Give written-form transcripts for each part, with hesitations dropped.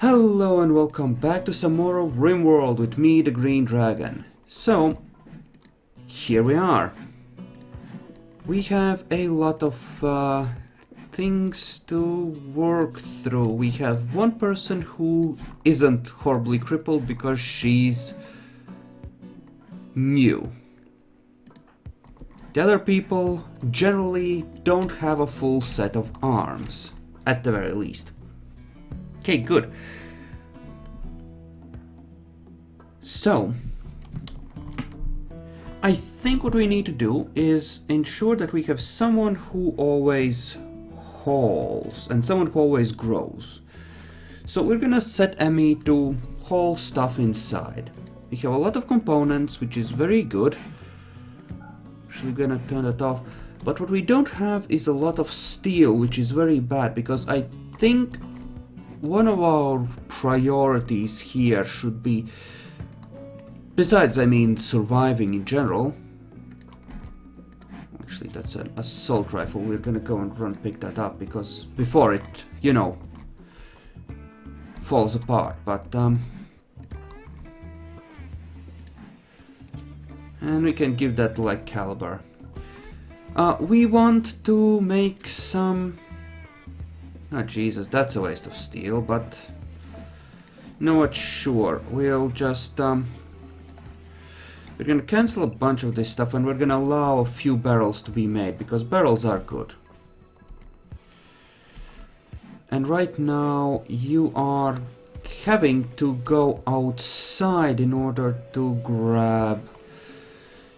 Hello and welcome back to some more of Rimworld with me, the Green Dragon. So, here we are. We have a lot of things to work through. We have one person who isn't horribly crippled because she's new. The other people generally don't have a full set of arms, at the very least. Okay, good. So, I think what we need to do is ensure that we have someone who always hauls and someone who always grows. So we're gonna set Emmy to haul stuff inside. We have a lot of components, which is very good. Actually, gonna turn that off. But what we don't have is a lot of steel, which is very bad, because I think one of our priorities here should be, besides, I mean, surviving in general. Actually, that's an assault rifle. We're gonna go and run pick that up, because before it, you know, falls apart. But, and we can give that to, like, caliber. We want to make some... Oh, Jesus, that's a waste of steel, but... You know what, sure. We'll just, we're gonna cancel a bunch of this stuff and we're gonna allow a few barrels to be made, because barrels are good. And right now, you are having to go outside in order to grab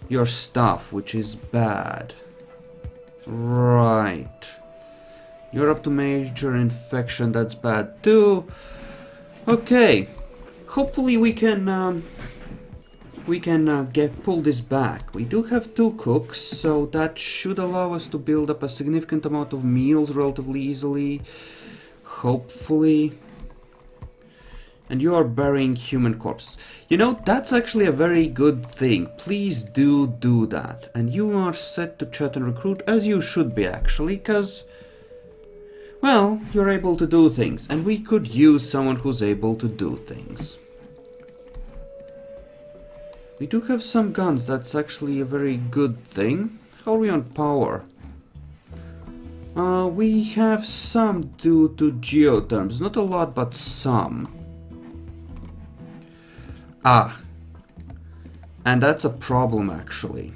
your stuff, which is bad. Right. You're up to major infection, that's bad too. Okay. Hopefully we can pull this back. We do have 2 cooks, so that should allow us to build up a significant amount of meals relatively easily. Hopefully. And you are burying human corpses. You know, that's actually a very good thing. Please do that. And you are set to chat and recruit, as you should be actually, because, well, you're able to do things. And we could use someone who's able to do things. We do have some guns, that's actually a very good thing. How are we on power? We have some due to geotherms. Not a lot, but some. Ah, and that's a problem actually.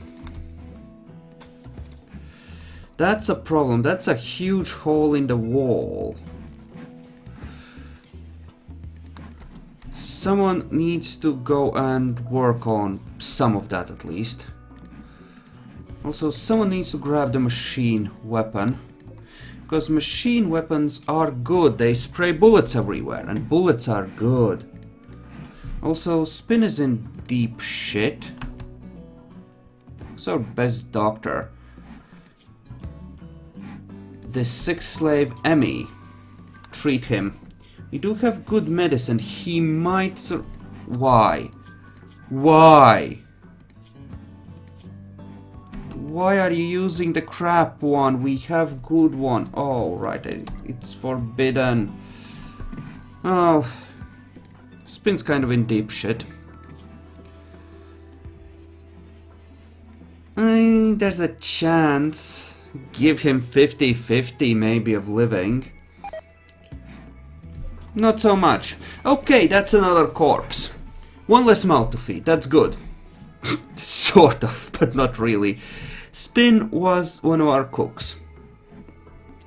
That's a problem, that's a huge hole in the wall. Someone needs to go and work on some of that at least. Also, someone needs to grab the machine weapon. Because machine weapons are good, they spray bullets everywhere, and bullets are good. Also, Spin is in deep shit. Who's our best doctor? The 6th slave, Emmy. Treat him. We do have good medicine. He might Why? Why? Why are you using the crap one? We have good one. Oh, right. It's forbidden. Well... Spin's kind of in deep shit. There's a chance. Give him 50-50 maybe of living. Not so much. Okay, that's another corpse. One less mouth to feed, that's good. Sort of, but not really. Spin was one of our cooks.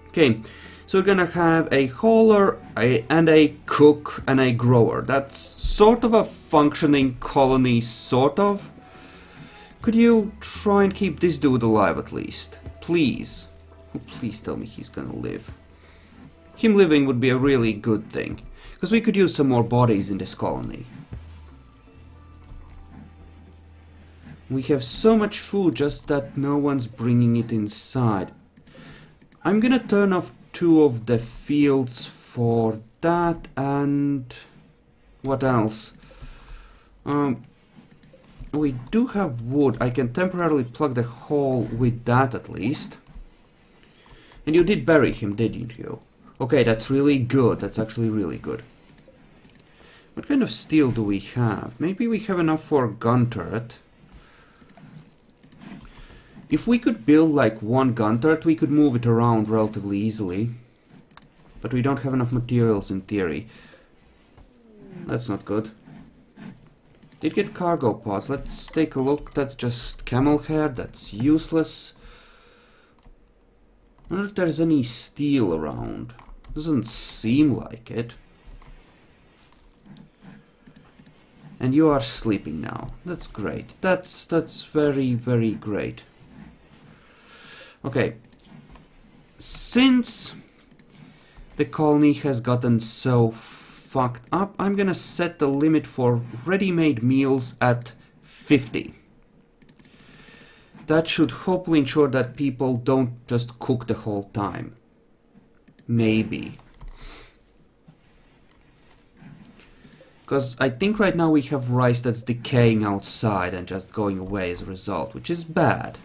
Okay. So we're gonna have a hauler, and a cook, and a grower. That's sort of a functioning colony, sort of. Could you try and keep this dude alive at least? Please. Oh, please tell me he's gonna live. Him living would be a really good thing. Because we could use some more bodies in this colony. We have so much food, just that no one's bringing it inside. I'm gonna turn off 2 of the fields for that, and what else? We do have wood. I can temporarily plug the hole with that at least. And you did bury him, didn't you? Okay, that's really good. That's actually really good. What kind of steel do we have? Maybe we have enough for a gun turret. If we could build like one gun turret, we could move it around relatively easily. But we don't have enough materials in theory. That's not good. Did get cargo pods. Let's take a look. That's just camel hair. That's useless. I wonder if there's any steel around. Doesn't seem like it. And you are sleeping now. That's great. That's very, very great. Okay. Since the colony has gotten so fucked up, I'm gonna set the limit for ready-made meals at 50. That should hopefully ensure that people don't just cook the whole time. Maybe. Because I think right now we have rice that's decaying outside and just going away as a result, which is bad.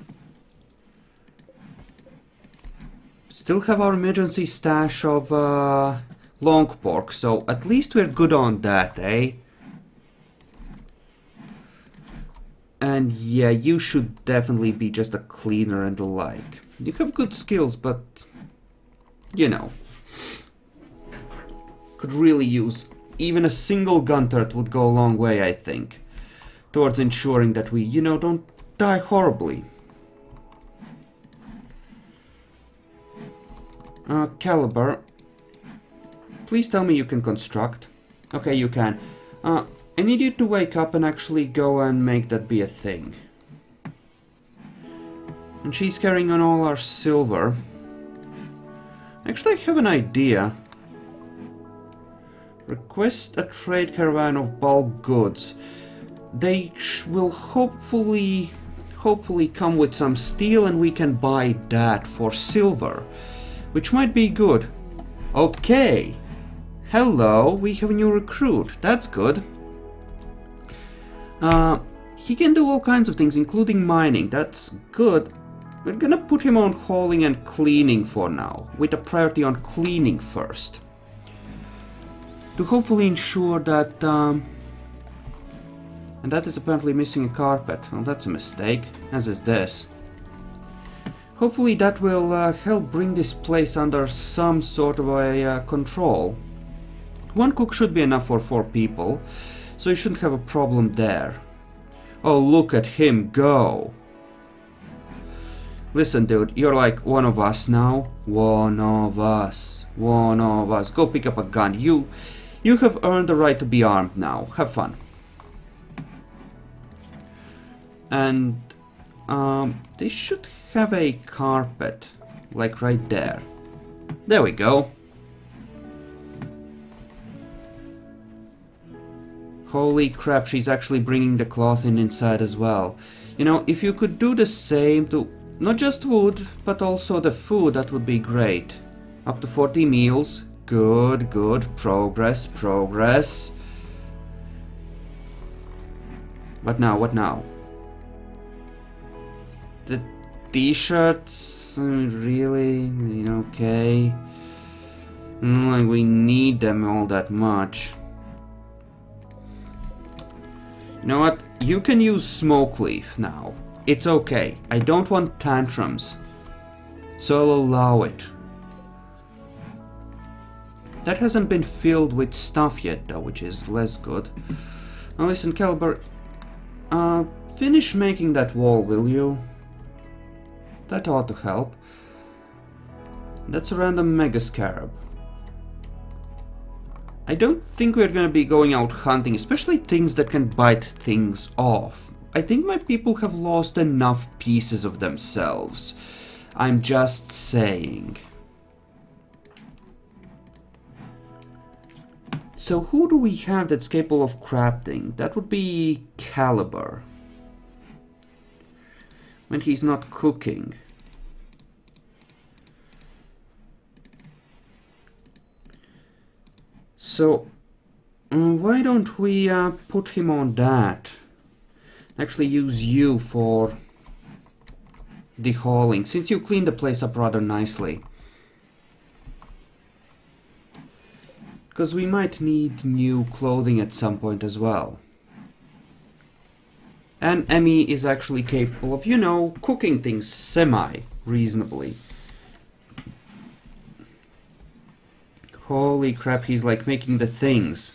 Still have our emergency stash of long pork, so at least we're good on that, eh? And yeah, you should definitely be just a cleaner and the like. You have good skills, but you know, could really use even a single gun turret would go a long way, I think, towards ensuring that we, you know, don't die horribly. Caliber, please tell me you can construct. Okay, you can. I need you to wake up and actually go and make that be a thing. And she's carrying on all our silver. Actually, I have an idea. Request a trade caravan of bulk goods. They will hopefully come with some steel and we can buy that for silver, which might be good. Okay. Hello, we have a new recruit. That's good. He can do all kinds of things, including mining. That's good. We're gonna put him on hauling and cleaning for now, with a priority on cleaning first. To hopefully ensure that, and that is apparently missing a carpet. Well, that's a mistake, as is this. Hopefully that will help bring this place under some sort of a control. One cook should be enough for 4 people, so you shouldn't have a problem there. Oh, look at him go! Listen, dude, you're like one of us now. One of us. One of us. Go pick up a gun. You have earned the right to be armed now. Have fun. And they should have a carpet, like right there. There we go. Holy crap, she's actually bringing the cloth in inside as well. You know, if you could do the same to not just wood, but also the food, that would be great. Up to 40 meals. Good, good. Progress, progress. What now? What now? The t-shirts? Really? Okay. Like we need them all that much. You know what? You can use smoke leaf now. It's okay. I don't want tantrums, so I'll allow it. That hasn't been filled with stuff yet though, which is less good. Now listen, Caliber, finish making that wall, will you? That ought to help. That's a random mega scarab. I don't think we're gonna be going out hunting, especially things that can bite things off. I think my people have lost enough pieces of themselves. I'm just saying. So who do we have that's capable of crafting? That would be Caliber. When he's not cooking. So, why don't we put him on that? Actually use you for the hauling, since you cleaned the place up rather nicely. Because we might need new clothing at some point as well. And Emmy is actually capable of, you know, cooking things semi-reasonably. Holy crap, he's like making the things.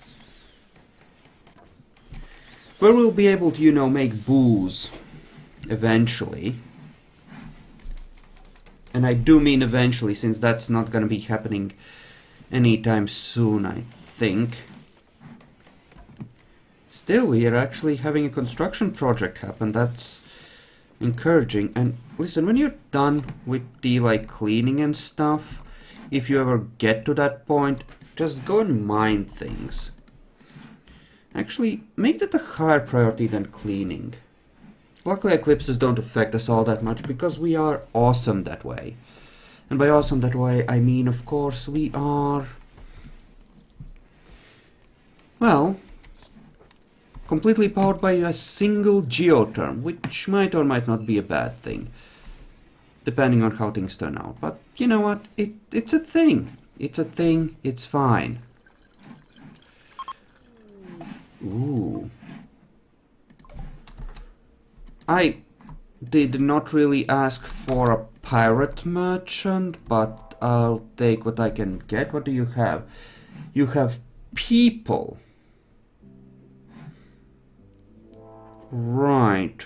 Where we'll be able to, you know, make booze. Eventually. And I do mean eventually, since that's not gonna be happening anytime soon, I think. Still, we are actually having a construction project happen. That's encouraging. And listen, when you're done with the like cleaning and stuff, if you ever get to that point, just go and mine things. Actually, make that a higher priority than cleaning. Luckily, eclipses don't affect us all that much because we are awesome that way. And by awesome that way, I mean, of course, we are... well, completely powered by a single geotherm, which might or might not be a bad thing, depending on how things turn out. But you know what? It's a thing. It's a thing. It's fine. Ooh. I did not really ask for a pirate merchant, but I'll take what I can get. What do you have? You have people. Right.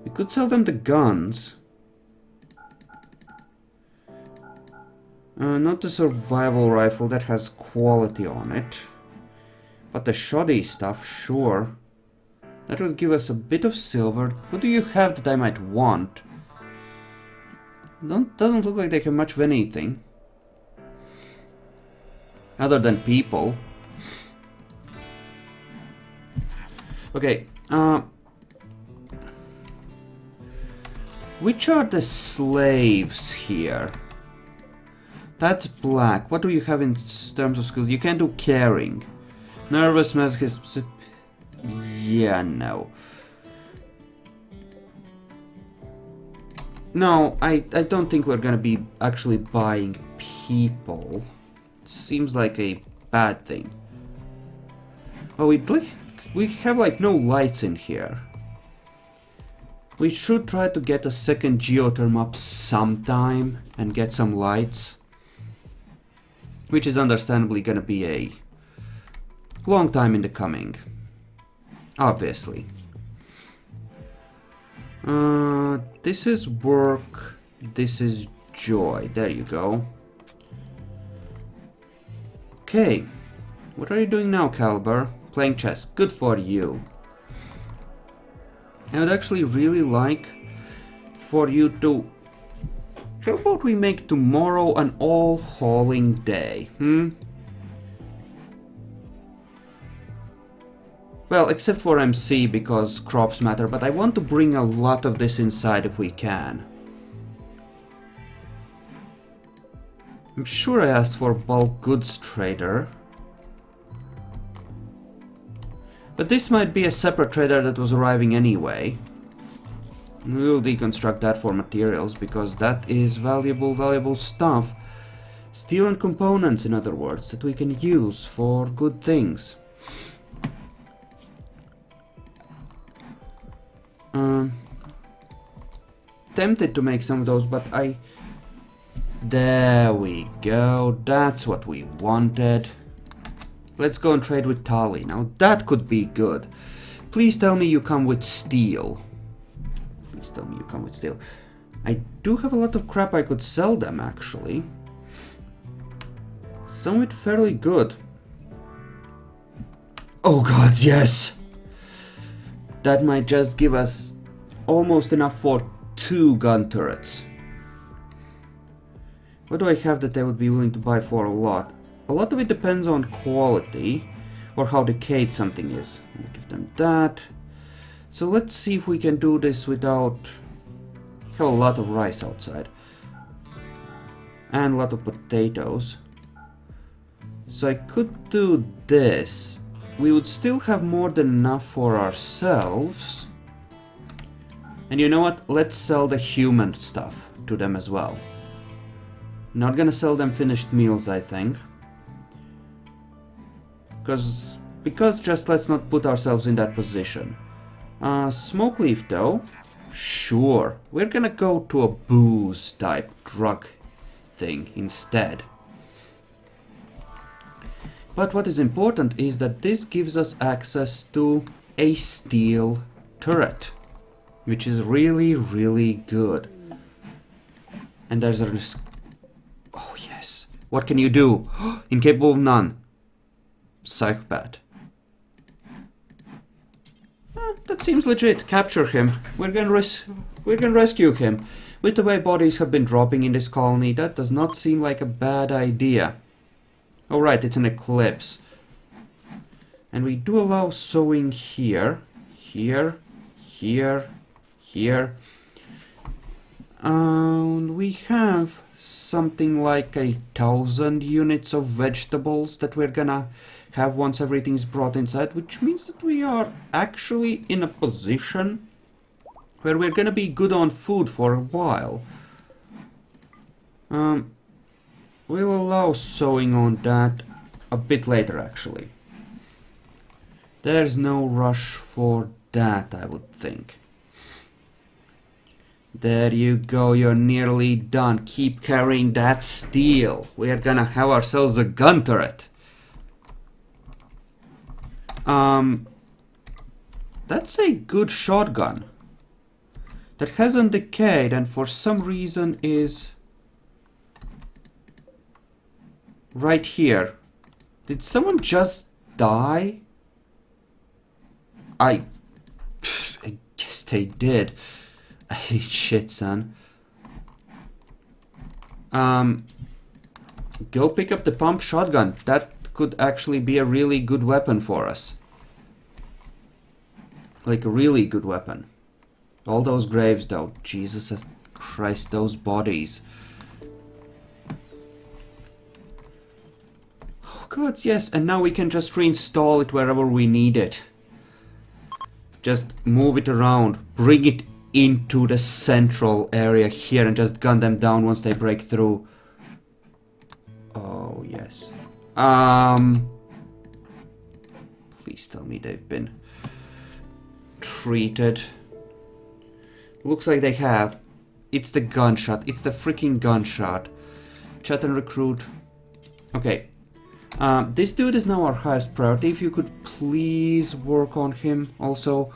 We could sell them the guns. Not the survival rifle, that has quality on it. But the shoddy stuff, sure. That would give us a bit of silver. What do you have that I might want? Doesn't look like they have much of anything. Other than people. Okay, which are the slaves here? That's black. What do you have in terms of skills? You can't do caring. Nervous, masochist... yeah, no. No, I don't think we're gonna be actually buying people. It seems like a bad thing. Oh, we have like no lights in here. We should try to get a second geotherm up sometime and get some lights. Which is understandably gonna be a long time in the coming. Obviously. This is work. This is joy. There you go. Okay. What are you doing now, Caliber? Playing chess. Good for you. I would actually really like for you to... how about we make tomorrow an all-hauling day, Well, except for MC, because crops matter, but I want to bring a lot of this inside if we can. I'm sure I asked for bulk goods trader. But this might be a separate trader that was arriving anyway. We'll deconstruct that for materials, because that is valuable stuff. Steel and components, in other words, that we can use for good things. Tempted to make some of those, but there we go, that's what we wanted. Let's go and trade with Tali. Now that could be good. Please tell me you come with steel. Please tell me you come with steel. I do have a lot of crap I could sell them, actually. Some of it fairly good. Oh god, yes! That might just give us almost enough for 2 gun turrets. What do I have that I would be willing to buy for a lot? A lot of it depends on quality or how decayed something is. I'll give them that. So let's see if we can do this without... have a lot of rice outside. And a lot of potatoes. So I could do this. We would still have more than enough for ourselves. And you know what? Let's sell the human stuff to them as well. Not gonna sell them finished meals, I think. Because just let's not put ourselves in that position. Smoke leaf though. Sure. We're gonna go to a booze type drug thing instead. But what is important is that this gives us access to a steel turret, which is really, really good. And there's a risk. Oh yes. What can you do? Incapable of none. Psychopath. That seems legit. Capture him. We're gonna rescue him. With the way bodies have been dropping in this colony, that does not seem like a bad idea. Alright, it's an eclipse. And we do allow sewing here. Here. Here. Here. And we have something like 1,000 units of vegetables that we're gonna have once everything's brought inside, which means that we are actually in a position where we're gonna be good on food for a while. We'll allow sewing on that a bit later, actually. There's no rush for that, I would think. There you go, you're nearly done. Keep carrying that steel. We are gonna have ourselves a gun turret. That's a good shotgun. That hasn't decayed and for some reason is right here. Did someone just die? I guess they did. Shit, son. Go pick up the pump shotgun. That could actually be a really good weapon for us. Like a really good weapon. All those graves though. Jesus Christ, those bodies. Oh god, yes. And now we can just reinstall it wherever we need it. Just move it around. Bring it into the central area here and just gun them down once they break through. Oh, yes. Please tell me they've been treated. Looks like they have. It's the gunshot. It's the freaking gunshot. Chat and recruit. Okay. This dude is now our highest priority. If you could please work on him. Also,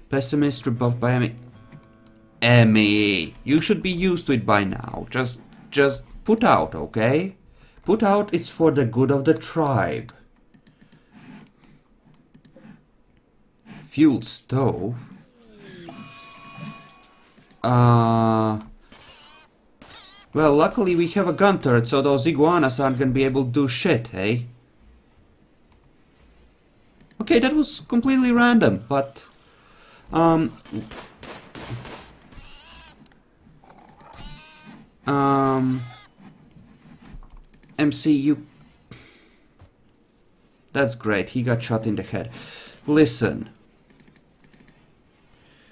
pessimist rebuffed by Emmy. You should be used to it by now. Just put out, okay? Put out, it's for the good of the tribe. Fuel stove? Well, luckily we have a gun turret, so those iguanas aren't gonna be able to do shit, eh? Okay, that was completely random, but... MC, you... That's great, he got shot in the head. Listen.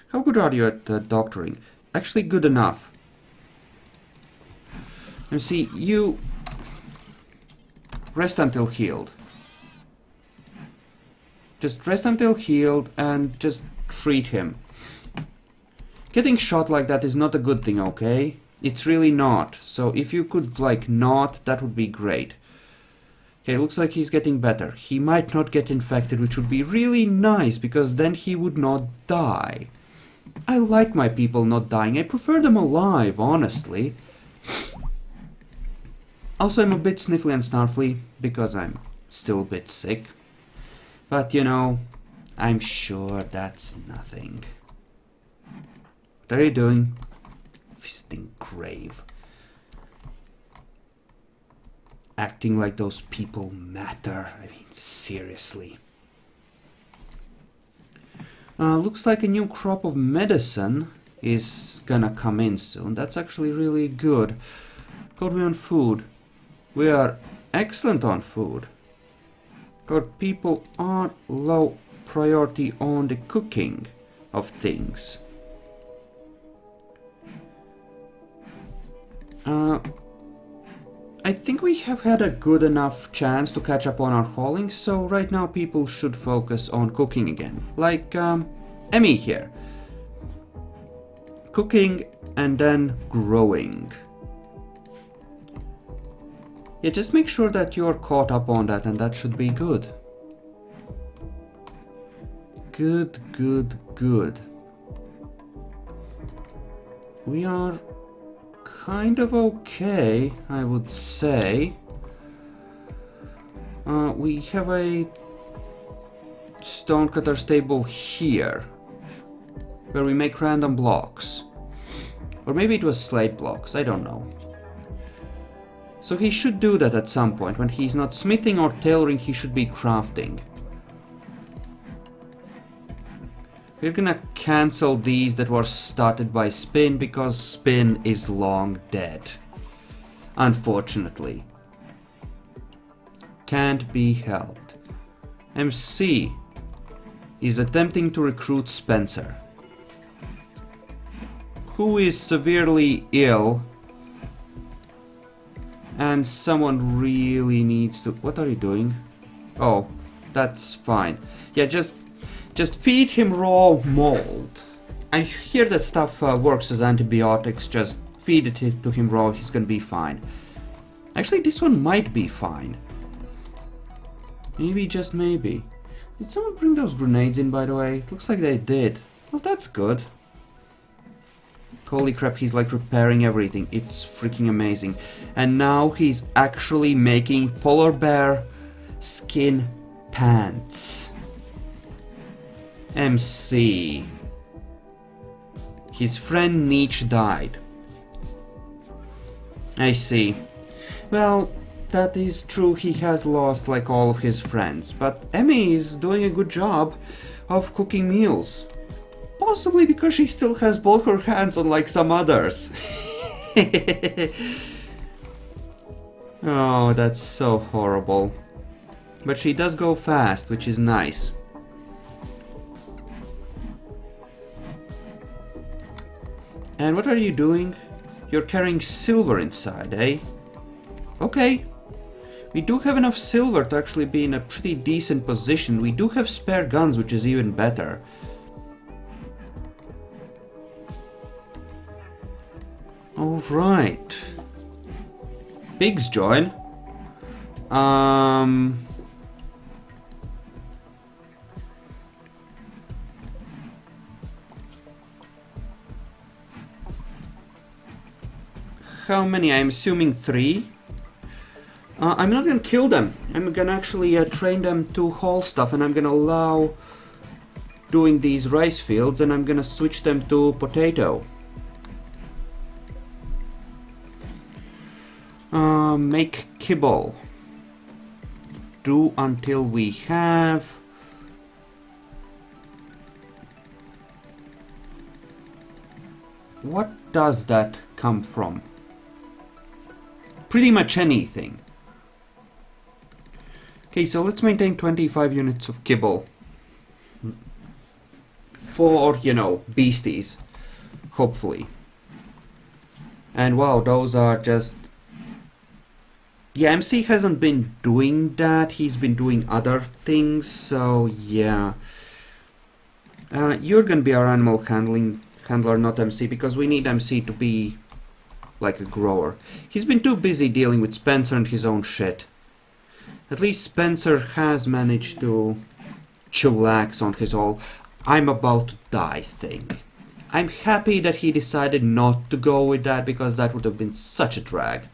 How good are you at doctoring? Actually good enough. MC, you... Rest until healed. Just rest until healed and just treat him. Getting shot like that is not a good thing, okay? It's really not. So if you could, like, not, that would be great. Okay, looks like he's getting better. He might not get infected, which would be really nice, because then he would not die. I like my people not dying. I prefer them alive, honestly. Also, I'm a bit sniffly and snarfly, because I'm still a bit sick. But, you know, I'm sure that's nothing. What are you doing? Fisting grave. Acting like those people matter. I mean, seriously. Looks like a new crop of medicine is gonna come in soon. That's actually really good. Got me on food. We are excellent on food. Got people on low priority on the cooking of things. I think we have had a good enough chance to catch up on our hauling, so right now people should focus on cooking again. Like, Emmy here. Cooking and then growing. Yeah, just make sure that you're caught up on that, and that should be good. Good, good, good. We are kind of okay, I would say. We have a stonecutter stable here, where we make random blocks. Or maybe it was slate blocks, I don't know. So he should do that at some point. When he's not smithing or tailoring, he should be crafting. We're gonna cancel these that were started by Spin because Spin is long dead. Unfortunately. Can't be helped. MC is attempting to recruit Spencer, who is severely ill, and someone really needs to... What are you doing? Oh, that's fine. Yeah, just feed him raw mold. I hear that stuff works as antibiotics. Just feed it to him raw, he's gonna be fine. Actually, this one might be fine. Maybe, just maybe. Did someone bring those grenades in, by the way? It looks like they did. Well, that's good. Holy crap, he's like repairing everything. It's freaking amazing. And now he's actually making polar bear skin pants. MC. His friend Nietzsche died. I see. Well, that is true, he has lost like all of his friends, but Emmy is doing a good job of cooking meals. Possibly because she still has both her hands on like some others. Oh, that's so horrible. But she does go fast, which is nice. And what are you doing? You're carrying silver inside, eh? Okay. We do have enough silver to actually be in a pretty decent position. We do have spare guns, which is even better. Alright. Pigs join. How many? I'm assuming 3. I'm not gonna kill them. I'm gonna actually train them to haul stuff, and I'm gonna allow doing these rice fields, and I'm gonna switch them to potato. Make kibble. Do until we have... What does that come from? Pretty much anything. Okay, so let's maintain 25 units of kibble. For, you know, beasties. Hopefully. And wow, those are just... Yeah, MC hasn't been doing that. He's been doing other things, so yeah. You're gonna be our animal handler, not MC, because we need MC to be like a grower. He's been too busy dealing with Spencer and his own shit. At least Spencer has managed to chillax on his whole I'm about to die thing. I'm happy that he decided not to go with that, because that would have been such a drag.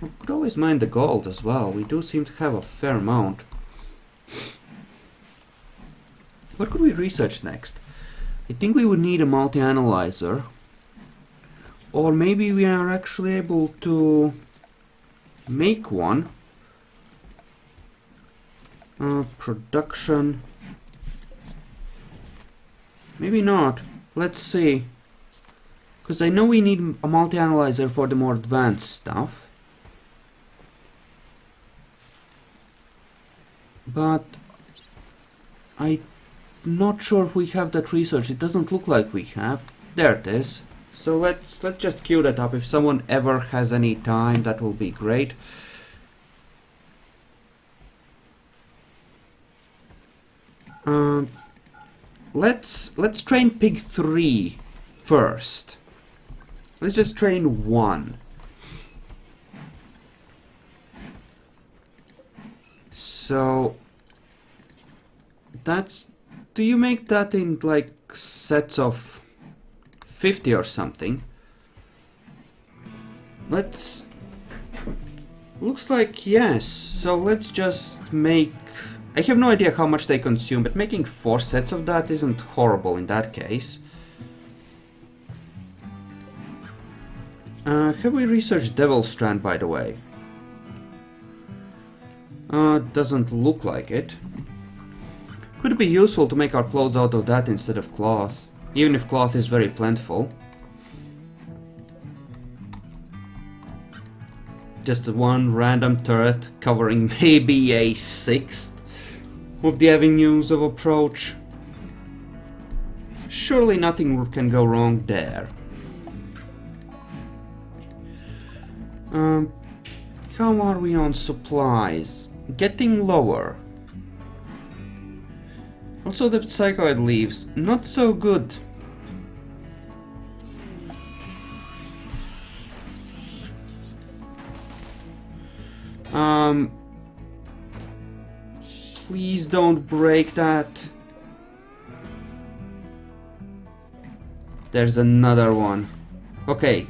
We could always mine the gold as well. We do seem to have a fair amount. What could we research next? I think we would need a multi-analyzer. Or maybe we are actually able to make one. Production. Maybe not. Let's see. Because I know we need a multi-analyzer for the more advanced stuff. But I'm not sure if we have that research. It doesn't look like we have. There it is. So let's just queue that up. If someone ever has any time, that will be great. Let's train Pig 3 first. Let's just train 1. So that's... Do you make that in like sets of 50 or something? Let's... Looks like yes. So let's just make... I have no idea how much they consume, but making 4 sets of that isn't horrible in that case. Have we researched Devil Strand, by the way? Doesn't look like it. Could it be useful to make our clothes out of that instead of cloth? Even if cloth is very plentiful. Just one random turret covering maybe a sixth of the avenues of approach. Surely nothing can go wrong there. How are we on supplies? Getting lower. Also the psychoid leaves, not so good. Please don't break that. There's another one. Okay.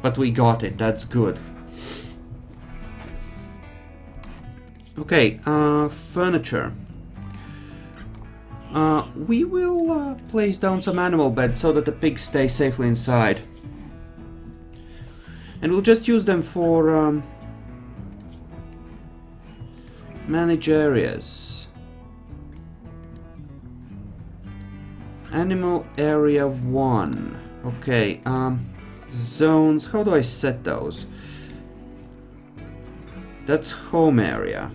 But we got it, that's good. Okay, furniture. We will place down some animal beds so that the pigs stay safely inside. And we'll just use them for manage areas. Animal area 1. Okay, zones, how do I set those? That's home area.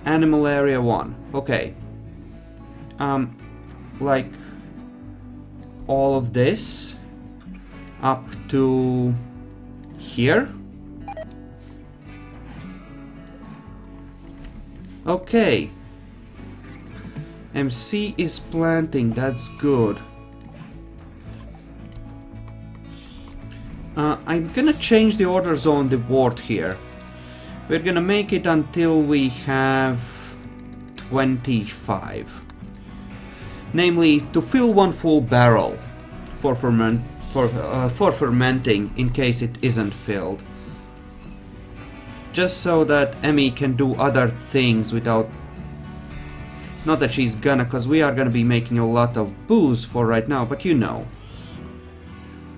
Animal area 1. Okay. Like all of this up to here. Okay. MC is planting, that's good. I'm gonna change the orders on the ward here. We're gonna make it until we have 25. Namely, to fill 1 full barrel for fermenting in case it isn't filled. Just so that Emmy can do other things without... Not that she's gonna, because we are gonna be making a lot of booze for right now, but you know.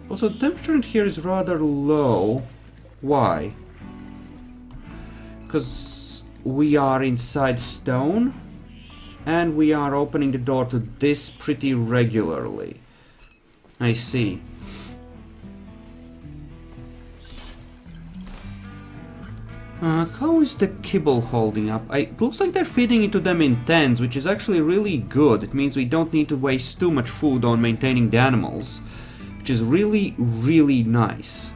Also, the temperature in here is rather low. Why? Because we are inside stone, and we are opening the door to this pretty regularly. I see. How is the kibble holding up? It looks like they're feeding into them in tens, which is actually really good. It means we don't need to waste too much food on maintaining the animals, which is really, really nice.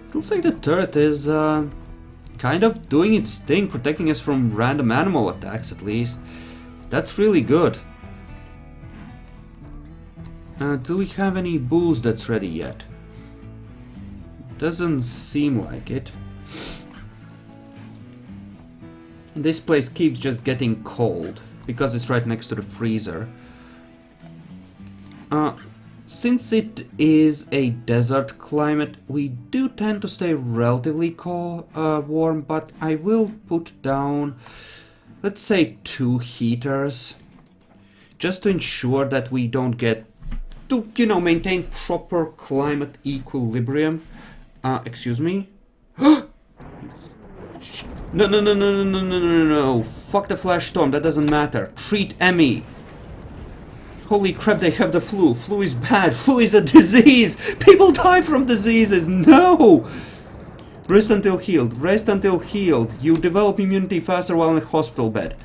It looks like the turret is kind of doing its thing, protecting us from random animal attacks at least. That's really good. Do we have any booze that's ready yet? Doesn't seem like it. This place keeps just getting cold, because it's right next to the freezer. Since it is a desert climate, we do tend to stay relatively warm, but I will put down, let's say 2 heaters, just to ensure that we don't get to, you know, maintain proper climate equilibrium. Excuse me? No. Fuck the flash storm, that doesn't matter. Treat Emmy. Holy crap, they have the flu. Flu is bad. Flu is a disease. People die from diseases. No! Rest until healed. Rest until healed. You develop immunity faster while in a hospital bed.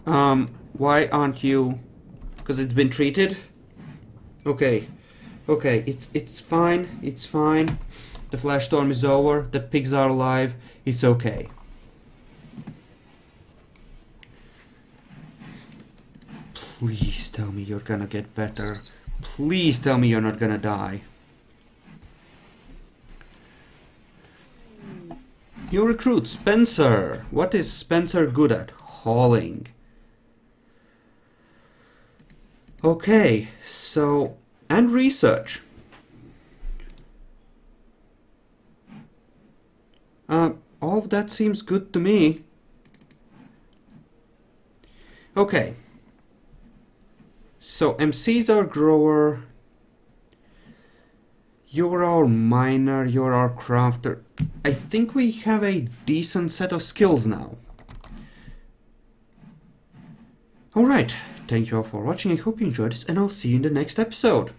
Why aren't you... Because it's been treated? Okay. Okay, it's fine. It's fine. The flash storm is over. The pigs are alive. It's okay. Please tell me you're gonna get better. Please tell me you're not gonna die. New recruit, Spencer. What is Spencer good at? Hauling. Okay, so... And research. All of that seems good to me. Okay. So MC's our grower. You're our miner, you're our crafter. I think we have a decent set of skills now. Alright, thank you all for watching, I hope you enjoyed this, and I'll see you in the next episode.